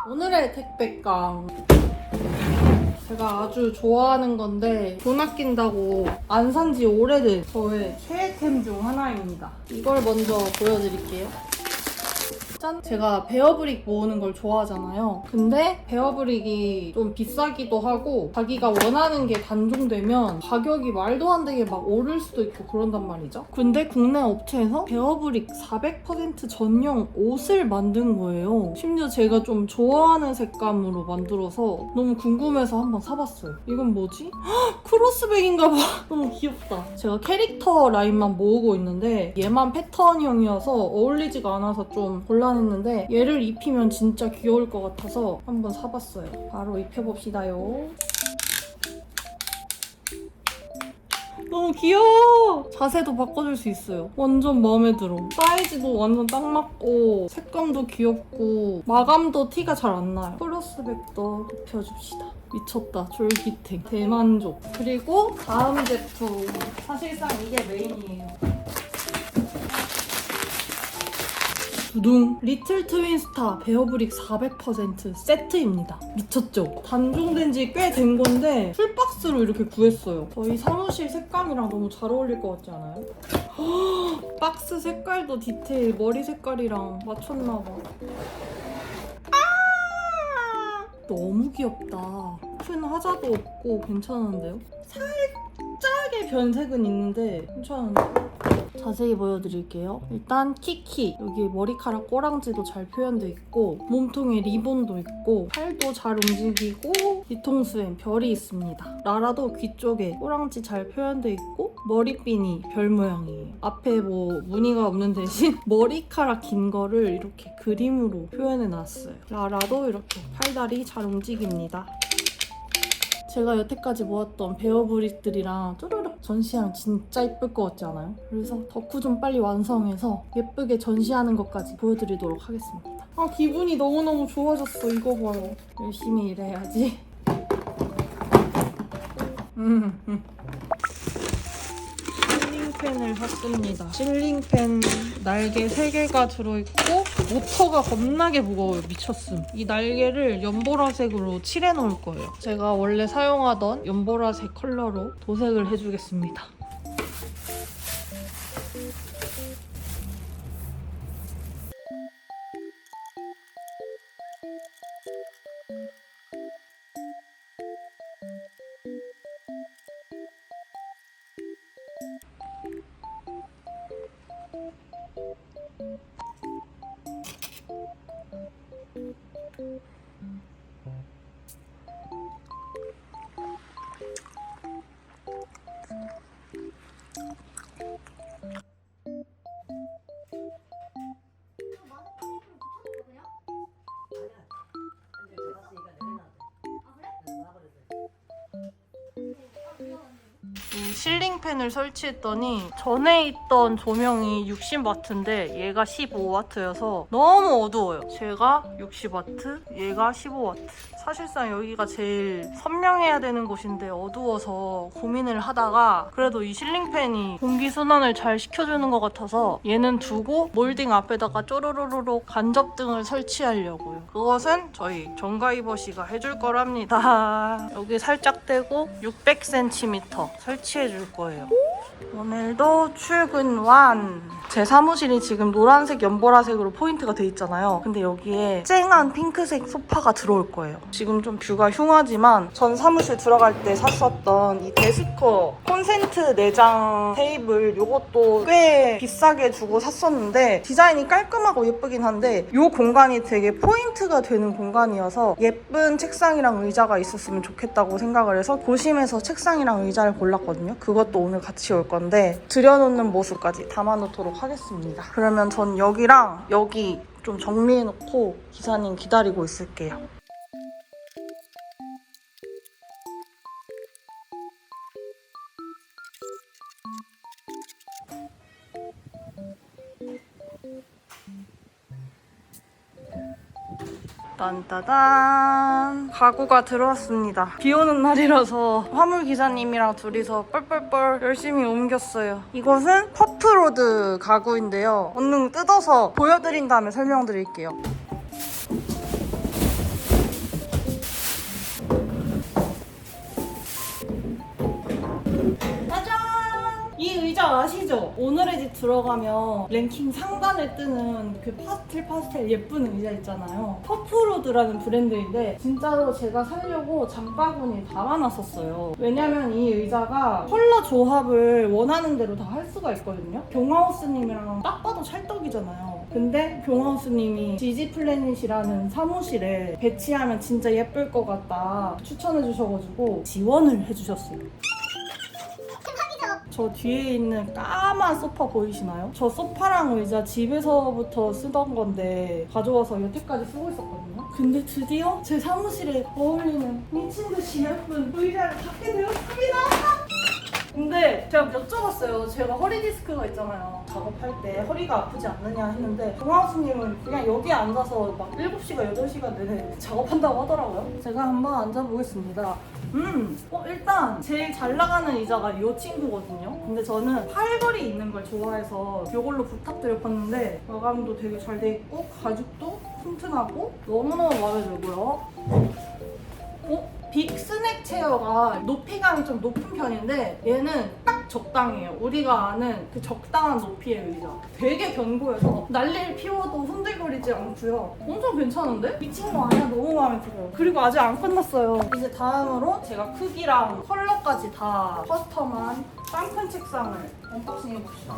오늘의 택배깡. 제가 아주 좋아하는 건데 돈 아낀다고 안 산 지 오래된 저의 최애템 중 하나입니다. 이걸 먼저 보여드릴게요. 짠! 제가 베어브릭 모으는 걸 좋아하잖아요. 근데 베어브릭이 좀 비싸기도 하고 자기가 원하는 게 단종되면 가격이 말도 안 되게 막 오를 수도 있고 그런단 말이죠. 근데 국내 업체에서 베어브릭 400% 전용 옷을 만든 거예요. 심지어 제가 좀 좋아하는 색감으로 만들어서 너무 궁금해서 한번 사봤어요. 이건 뭐지? 헉, 크로스백인가 봐. 너무 귀엽다. 제가 캐릭터 라인만 모으고 있는데 얘만 패턴형이어서 어울리지가 않아서 좀 곤란했는데 얘를 입히면 진짜 귀여울 것 같아서 한번 사봤어요. 바로 입혀봅시다요. 너무 귀여워! 자세도 바꿔줄 수 있어요. 완전 마음에 들어. 사이즈도 완전 딱 맞고 색감도 귀엽고 마감도 티가 잘 안 나요. 크로스백도 입혀줍시다. 미쳤다. 쫄깃해. 대만족. 그리고 다음 제품. 사실상 이게 메인이에요. 두둥! 리틀 트윈스타 베어브릭 400% 세트입니다. 미쳤죠? 단종된 지 꽤 된 건데 풀박스로 이렇게 구했어요. 저희 사무실 색감이랑 너무 잘 어울릴 것 같지 않아요? 허, 박스 색깔도 디테일 머리 색깔이랑 맞췄나봐. 너무 귀엽다. 큰 하자도 없고 괜찮은데요? 살짝의 변색은 있는데 괜찮은데? 자세히 보여드릴게요. 일단 키키, 여기 머리카락 꼬랑지도 잘 표현돼 있고 몸통에 리본도 있고 팔도 잘 움직이고 뒤통수엔 별이 있습니다. 라라도 귀 쪽에 꼬랑지 잘 표현돼 있고 머리핀이 별 모양이에요. 앞에 뭐 무늬가 없는 대신 머리카락 긴 거를 이렇게 그림으로 표현해놨어요. 라라도 이렇게 팔다리 잘 움직입니다. 제가 여태까지 모았던 베어브릭들이랑 뚜루룩 전시하면 진짜 예쁠 것 같지 않아요? 그래서 덕후 좀 빨리 완성해서 예쁘게 전시하는 것까지 보여드리도록 하겠습니다. 아, 기분이 너무너무 좋아졌어. 이거 봐요. 열심히 일해야지. 실링팬을 샀습니다. 실링팬 날개 3개가 들어있고 모터가 겁나게 무거워요. 미쳤음. 이 날개를 연보라색으로 칠해놓을 거예요. 제가 원래 사용하던 연보라색 컬러로 도색을 해주겠습니다. 이 실링팬을 설치했더니 전에 있던 조명이 60W인데 얘가 15W여서 너무 어두워요. 제가 60W, 얘가 15W. 사실상 여기가 제일 선명해야 되는 곳인데 어두워서 고민을 하다가 그래도 이 실링팬이 공기순환을 잘 시켜주는 것 같아서 얘는 두고 몰딩 앞에다가 쪼로로로록 간접등을 설치하려고요. 그것은 저희 정가이버 씨가 해줄 거랍니다. 여기 살짝 떼고 600cm 설치해줄 거예요. 오늘도 출근 완! 제 사무실이 지금 노란색 연보라색으로 포인트가 돼 있잖아요. 근데 여기에 쨍한 핑크색 소파가 들어올 거예요. 지금 좀 뷰가 흉하지만 전 사무실 들어갈 때 샀었던 이 데스커 콘센트 내장 테이블 이것도 꽤 비싸게 주고 샀었는데 디자인이 깔끔하고 예쁘긴 한데 이 공간이 되게 포인트가 되는 공간이어서 예쁜 책상이랑 의자가 있었으면 좋겠다고 생각을 해서 고심해서 책상이랑 의자를 골랐거든요. 그것도 오늘 같이 올 건데 들여놓는 모습까지 담아놓도록 하겠습니다. 그러면 전 여기랑 여기 좀 정리해놓고 기사님 기다리고 있을게요. 딴따단 가구가 들어왔습니다. 비 오는 날이라서 화물 기사님이랑 둘이서 뻘뻘뻘 열심히 옮겼어요. 이것은 퍼프로드 가구인데요. 얼른 뜯어서 보여드린 다음에 설명드릴게요. 아시죠? 오늘의 집 들어가면 랭킹 상단에 뜨는 그 파스텔 예쁜 의자 있잖아요. 퍼프로드라는 브랜드인데 진짜로 제가 사려고 장바구니에 담아놨었어요. 왜냐면 이 의자가 컬러 조합을 원하는 대로 다 할 수가 있거든요. 경하우스님이랑 딱 봐도 찰떡이잖아요. 근데 경하우스님이 지지플래닛이라는 사무실에 배치하면 진짜 예쁠 것 같다 추천해 주셔가지고 지원을 해주셨어요. 저 뒤에 있는 까만 소파 보이시나요? 저 소파랑 의자 집에서부터 쓰던 건데 가져와서 여태까지 쓰고 있었거든요. 근데 드디어 제 사무실에 어울리는 미친 듯이 예쁜 의자를 갖게 되었습니다. 근데 제가 여쭤봤어요. 제가 허리 디스크가 있잖아요. 작업할 때 허리가 아프지 않느냐 했는데 동아수님은 그냥 여기에 앉아서 막 7시간, 8시간 내내 작업한다고 하더라고요. 제가 한번 앉아보겠습니다. 일단 제일 잘 나가는 의자가 이 친구거든요. 근데 저는 팔걸이 있는 걸 좋아해서 이걸로 부탁드렸었는데 마감도 되게 잘 돼 있고 가죽도 튼튼하고 너무너무 마음에 들고요. 빅 스낵 체어가 높이감이 좀 높은 편인데 얘는 딱 적당해요. 우리가 아는 그 적당한 높이의 의자. 되게 견고해서 난리를 피워도 흔들거리지 않고요. 엄청 괜찮은데? 미친 거 아니야? 너무 마음에 들어요. 그리고 아직 안 끝났어요. 이제 다음으로 제가 크기랑 컬러까지 다 커스텀한 쌍큰 책상을 언박싱 해봅시다.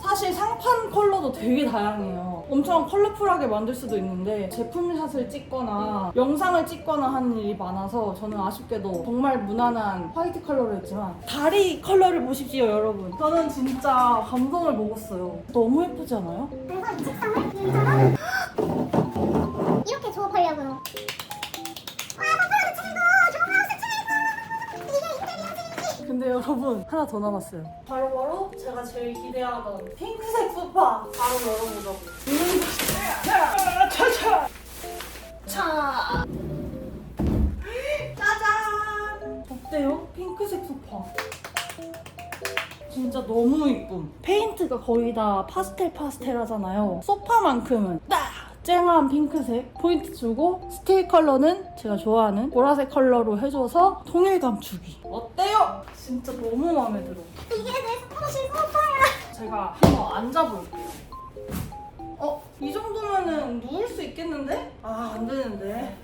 사실 상판 컬러도 되게 다양해요. 엄청 컬러풀하게 만들 수도 있는데 제품샷을 찍거나 영상을 찍거나 하는 일이 많아서 저는 아쉽게도 정말 무난한 화이트 컬러를 했지만 다리 컬러를 보십시오 여러분. 저는 진짜 감동을 먹었어요. 너무 예쁘지 않아요? 그래서 이 책상을 이 의자랑 이렇게 조업하려고요. 근데 여러분 하나 더 남았어요. 바로 제가 제일 기대하던 핑크색 소파 바로 열어보자고. 자 짜잔! 어때요? 핑크색 소파 진짜 너무 이쁨. 페인트가 거의 다 파스텔 하잖아요. 소파만큼은 딱 쨍한 핑크색 포인트 주고 스테이 컬러는 제가 좋아하는 보라색 컬러로 해줘서 통일감 주기. 어때요? 진짜 너무 마음에 들어. 이게 내 사무실 소파야. 제가 한번 앉아볼게요. 이 정도면은 누울 수 있겠는데? 아, 안 되는데.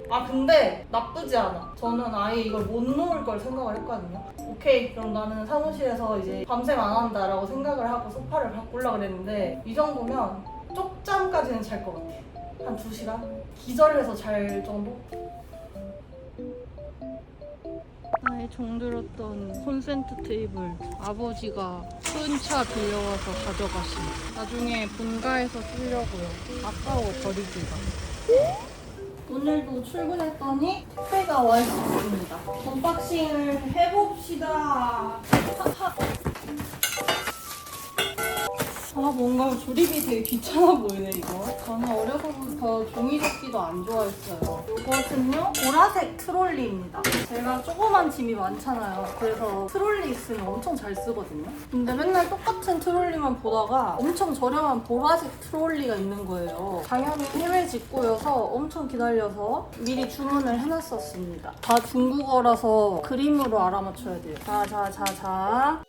아, 근데 나쁘지 않아. 저는 아예 이걸 못 놓을 걸 생각을 했거든요. 오케이, 그럼 나는 사무실에서 이제 밤샘 안 한다라고 생각을 하고 소파를 바꾸려고 그랬는데 이 정도면 쪽잠까지는 잘 것 같아. 한 2시간? 기절해서 잘 정도? 나의 정들었던 콘센트 테이블 아버지가 큰 차 빌려와서 가져가신. 나중에 본가에서 쓰려고요. 아까워 버리기가. 오늘도 출근했더니 택배가 와 있었습니다. 언박싱을 해봅시다. 뭔가 조립이 되게 귀찮아 보이네 이거. 저는 어려서부터 종이접기도 안 좋아했어요. 이것은요 보라색 트롤리입니다. 제가 조그만 짐이 많잖아요. 그래서 트롤리 있으면 엄청 잘 쓰거든요. 근데 맨날 똑같은 트롤리만 보다가 엄청 저렴한 보라색 트롤리가 있는 거예요. 당연히 해외 직구여서 엄청 기다려서 미리 주문을 해놨었습니다. 다 중국어라서 그림으로 알아맞혀야 돼요. 자.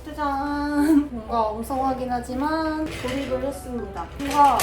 짜잔! 뭔가 엉성하긴 하지만 조립을 했습니다. 뭔가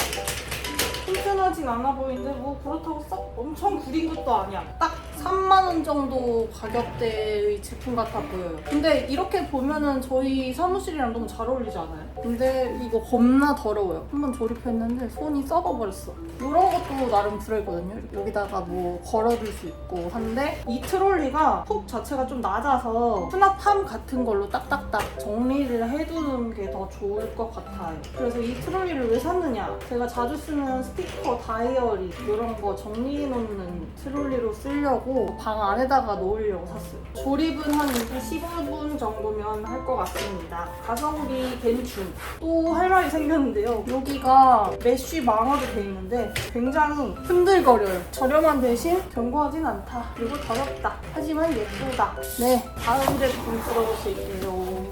튼튼하진 않아 보이는데 뭐 그렇다고 썩 엄청 구린 것도 아니야. 딱 3만 원 정도 가격대의 제품 같아 보여요. 근데 이렇게 보면은 저희 사무실이랑 너무 잘 어울리지 않아요? 근데 이거 겁나 더러워요. 한번 조립했는데 손이 썩어버렸어. 이런 것도 나름 들어있거든요. 여기다가 뭐 걸어둘 수 있고 한데 이 트롤리가 폭 자체가 좀 낮아서 수납함 같은 걸로 딱딱딱 정리를 해두는 게 더 좋을 것 같아요. 그래서 이 트롤리를 왜 샀느냐? 제가 자주 쓰는 스티커, 다이어리 이런 거 정리해놓는 트롤리로 쓰려고 가지고 방 안에다가 놓으려고 샀어요. 조립은 한 15분 정도면 할 것 같습니다. 가성비 괜춘. 또 할 말이 생겼는데요. 여기가 메쉬 망으로 돼 있는데 굉장히 흔들거려요. 저렴한 대신 견고하진 않다. 그리고 더럽다. 하지만 예쁘다. 네, 다음 제품 들어보실게요.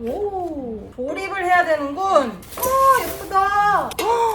오, 조립을 해야 되는군. 예쁘다.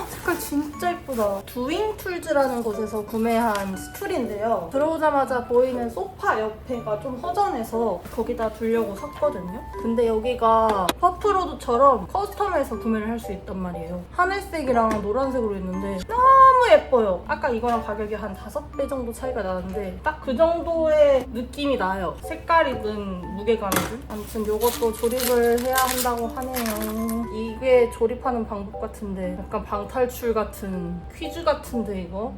색깔 진짜 예쁘다. 두잉툴즈라는 곳에서 구매한 스툴인데요. 들어오자마자 보이는 소파 옆에가 좀 허전해서 거기다 두려고 샀거든요. 근데 여기가 퍼프로드처럼 커스텀해서 구매를 할 수 있단 말이에요. 하늘색이랑 노란색으로 있는데 너무 예뻐요. 아까 이거랑 가격이 한 5배 정도 차이가 나는데 딱 그 정도의 느낌이 나요. 색깔이든 무게감이든. 아무튼 이것도 조립을 해야 한다고 하네요. 이게 조립하는 방법 같은데 약간 방탈출 같은 퀴즈 같은데 이거?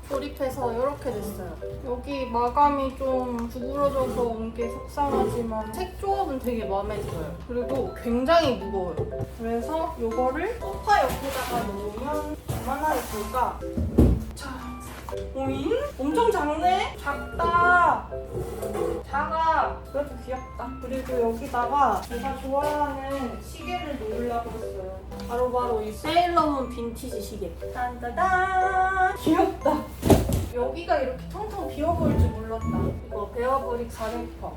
조립해서 이렇게 됐어요. 여기 마감이 좀 구부러져서 온 게 속상하지만 색 조합은 되게 마음에 들어요. 그리고 굉장히 무거워요. 그래서 이거를 소파 옆에다가 놓으면 얼마나 예쁠까? 자, 오잉? 엄청 작네? 작다. 작아. 그래도 귀엽다. 그리고 여기다가 제가 좋아하는 시계를 놓으려고 했어요. 바로 이 세일러문 빈티지 시계. 딴따단. 귀엽다. 여기가 이렇게 텅텅 비어보일 줄 몰랐다. 이거 베어브릭 400퍼.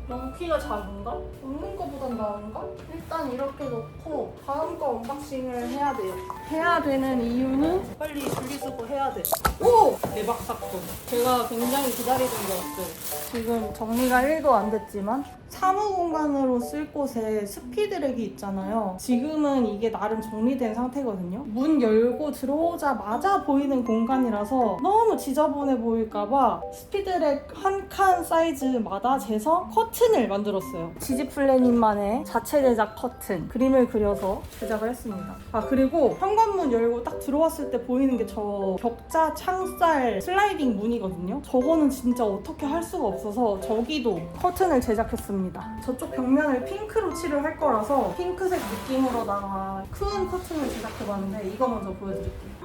너무 키가 작은가? 없는 거보단 나은가? 일단 이렇게 놓고 다음 거 언박싱을 해야 돼요. 해야 되는 이유는 빨리 분리수거 해야 돼. 오! 대박 사건. 제가 굉장히 기다리던 게 없어요. 지금 정리가 1도 안 됐지만 사무 공간으로 쓸 곳에 스피드랙이 있잖아요. 지금은 이게 나름 정리된 상태거든요. 문 열고 들어오자마자 보이는 공간이라서 너무 지저분해 보일까봐 스피드랙 한 칸 사이즈마다 재서 커튼을 만들었어요. 지지플래닛만의 자체 제작 커튼 그림을 그려서 제작을 했습니다. 그리고 현관문 열고 딱 들어왔을 때 보이는 게 저 격자 창살 슬라이딩 문이거든요. 저거는 진짜 어떻게 할 수가 없어서 저기도 커튼을 제작했습니다. 저쪽 벽면을 핑크로 칠을 할 거라서 핑크색 느낌으로다가 큰 커튼을 제작해봤는데 이거 먼저 보여드릴게요.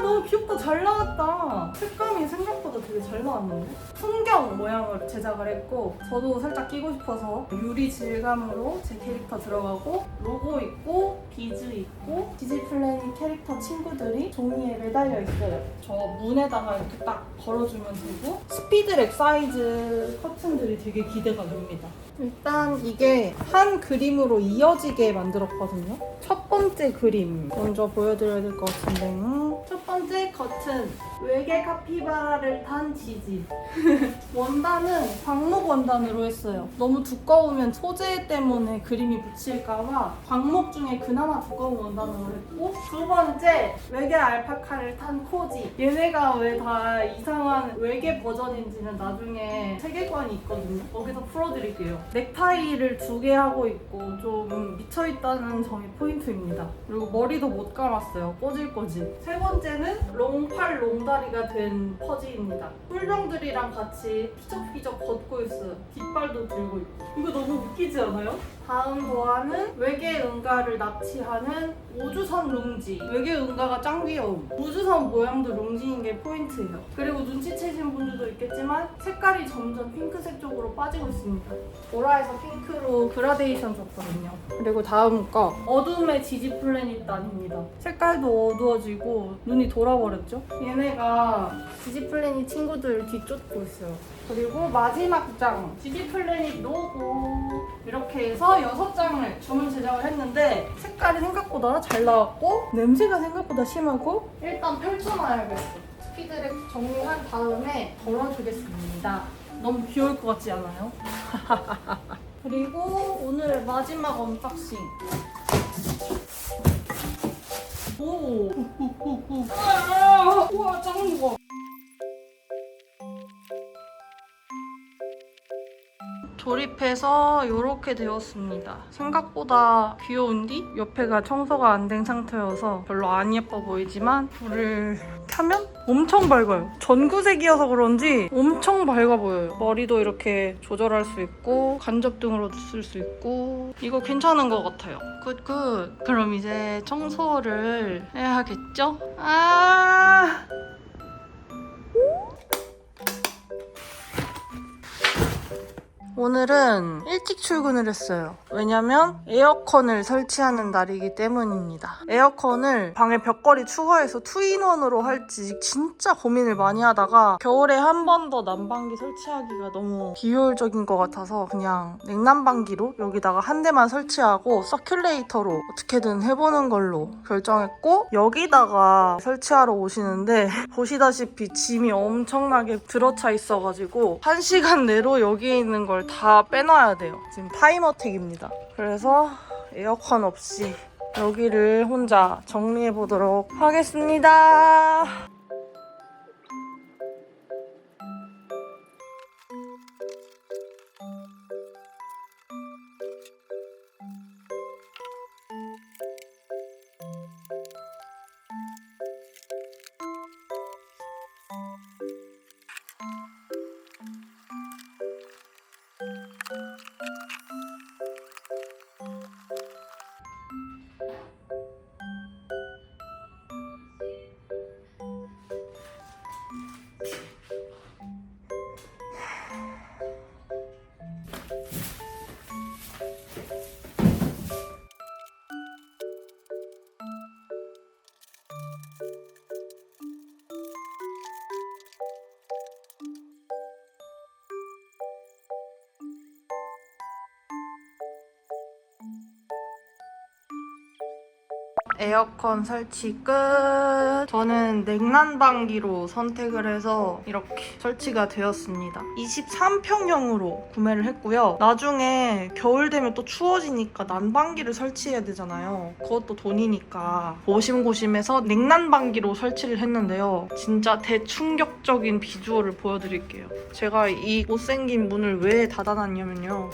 너무 귀엽다. 잘 나왔다. 색감이 생각보다 되게 잘 나왔는데? 풍경 모양으로 제작을 했고 저도 살짝 끼고 싶어서 유리 질감으로 제 캐릭터 들어가고 로고 있고 비즈 있고 지지플래닛 캐릭터 친구들이 종이에 매달려 있어요. 저 문에다가 이렇게 딱 걸어주면 되고 스피드랙 사이즈 커튼들이 되게 기대가 됩니다. 일단 이게 한 그림으로 이어지게 만들었거든요. 첫 번째 그림 먼저 보여드려야 될 것 같은데 첫 번째 커튼 외계 카피바라를 탄 지지 원단은 광목 원단으로 했어요. 너무 두꺼우면 소재 때문에 그림이 묻힐까봐 광목 중에 그나마 두꺼운 원단으로 했고 두 번째 외계 알파카를 탄 코지 얘네가 왜 다 이상한 외계 버전인지는 나중에 세계관이 있거든요. 거기서 풀어드릴게요. 넥타이를 2개 하고 있고 좀 미쳐있다는 점이 포인트입니다. 그리고 머리도 못 감았어요. 꼬질꼬질. 세 번째는 롱팔 롱다리가 된 퍼지입니다. 꿀병들이랑 같이 피적피적 걷고 있어요. 깃발도 들고 있고. 이거 너무 웃기지 않아요? 다음 도안은 외계 응가를 납치하는 우주선 룽지. 외계 응가가 짱 귀여움. 우주선 모양도 룽지인 게 포인트예요. 그리고 눈치채신 분들도 있겠지만 색깔이 점점 핑크색 쪽으로 빠지고 있습니다. 보라에서 핑크로 그라데이션 줬거든요. 그리고 다음 거 어둠의 지지플래닛 단입니다. 색깔도 어두워지고 눈이 돌아버렸죠? 얘네가 지지플래닛 친구들 뒤쫓고 있어요. 그리고 마지막 장 지지플래닛 로고 이렇게 해서 6장을 주문 제작을 했는데 색깔이 생각보다 잘 나왔고 냄새가 생각보다 심하고 일단 펼쳐놔야겠어. 스피드랙 정리한 다음에 걸어주겠습니다. 너무 귀여울 것 같지 않아요? 그리고 오늘의 마지막 언박싱. 오! 우와 짱 무거워. 조립해서 이렇게 되었습니다. 생각보다 귀여운디? 옆에가 청소가 안 된 상태여서 별로 안 예뻐 보이지만 불을 켜면 엄청 밝아요. 전구색이어서 그런지 엄청 밝아 보여요. 머리도 이렇게 조절할 수 있고 간접등으로도 쓸 수 있고 이거 괜찮은 것 같아요. 굿굿. 그럼 이제 청소를 해야겠죠? 오늘은 일찍 출근을 했어요. 왜냐면 에어컨을 설치하는 날이기 때문입니다. 에어컨을 방에 벽걸이 추가해서 투인원으로 할지 진짜 고민을 많이 하다가 겨울에 한 번 더 난방기 설치하기가 너무 비효율적인 것 같아서 그냥 냉난방기로 여기다가 한 대만 설치하고 서큘레이터로 어떻게든 해보는 걸로 결정했고, 여기다가 설치하러 오시는데 보시다시피 짐이 엄청나게 들어차 있어가지고 1시간 내로 여기에 있는 걸 다 빼놔야 돼요. 지금 타임어택입니다. 그래서 에어컨 없이 여기를 혼자 정리해 보도록 하겠습니다. 에어컨 설치 끝. 저는 냉난방기로 선택을 해서 이렇게 설치가 되었습니다. 23평형으로 구매를 했고요. 나중에 겨울 되면 또 추워지니까 난방기를 설치해야 되잖아요. 그것도 돈이니까 고심고심해서 냉난방기로 설치를 했는데요. 진짜 대충격적인 비주얼을 보여드릴게요. 제가 이 못생긴 문을 왜 닫아놨냐면요.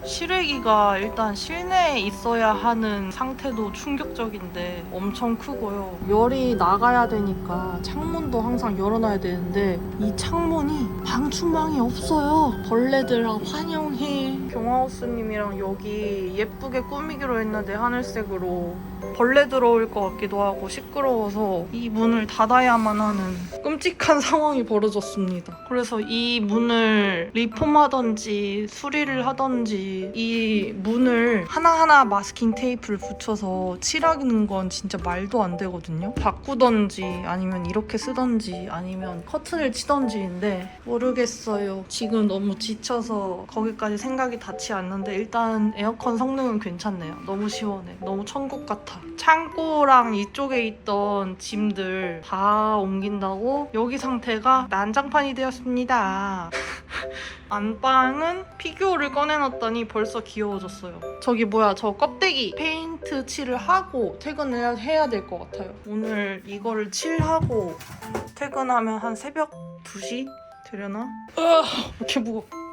실외기가 일단 실내에 있어야 하는 상태도 충격적인데 엄청 크고요. 열이 나가야 되니까 창문도 항상 열어놔야 되는데 이 창문이 방충망이 없어요. 벌레들아 환영해. 경하우스님이랑 여기 예쁘게 꾸미기로 했는데 하늘색으로 벌레 들어올 것 같기도 하고 시끄러워서 이 문을 닫아야만 하는 끔찍한 상황이 벌어졌습니다. 그래서 이 문을 리폼하던지 수리를 하던지 이 문을 하나하나 마스킹 테이프를 붙여서 칠하는 건 진짜 말도 안 되거든요. 바꾸던지 아니면 이렇게 쓰던지 아니면 커튼을 치던지인데 모르겠어요. 지금 너무 지쳐서 거기까지 생각이 닿지 않는데 일단 에어컨 성능은 괜찮네요. 너무 시원해. 너무 천국 같아. 창고랑 이쪽에 있던 짐들 다 옮긴다고 여기 상태가 난장판이 되었습니다. 안방은 피규어를 꺼내놨더니 벌써 귀여워졌어요. 저기 뭐야, 저 껍데기 페인트 칠을 하고 퇴근을 해야 될 것 같아요. 오늘 이거를 칠하고 퇴근하면 한 새벽 2시 되려나? 왜 이렇게 무거워.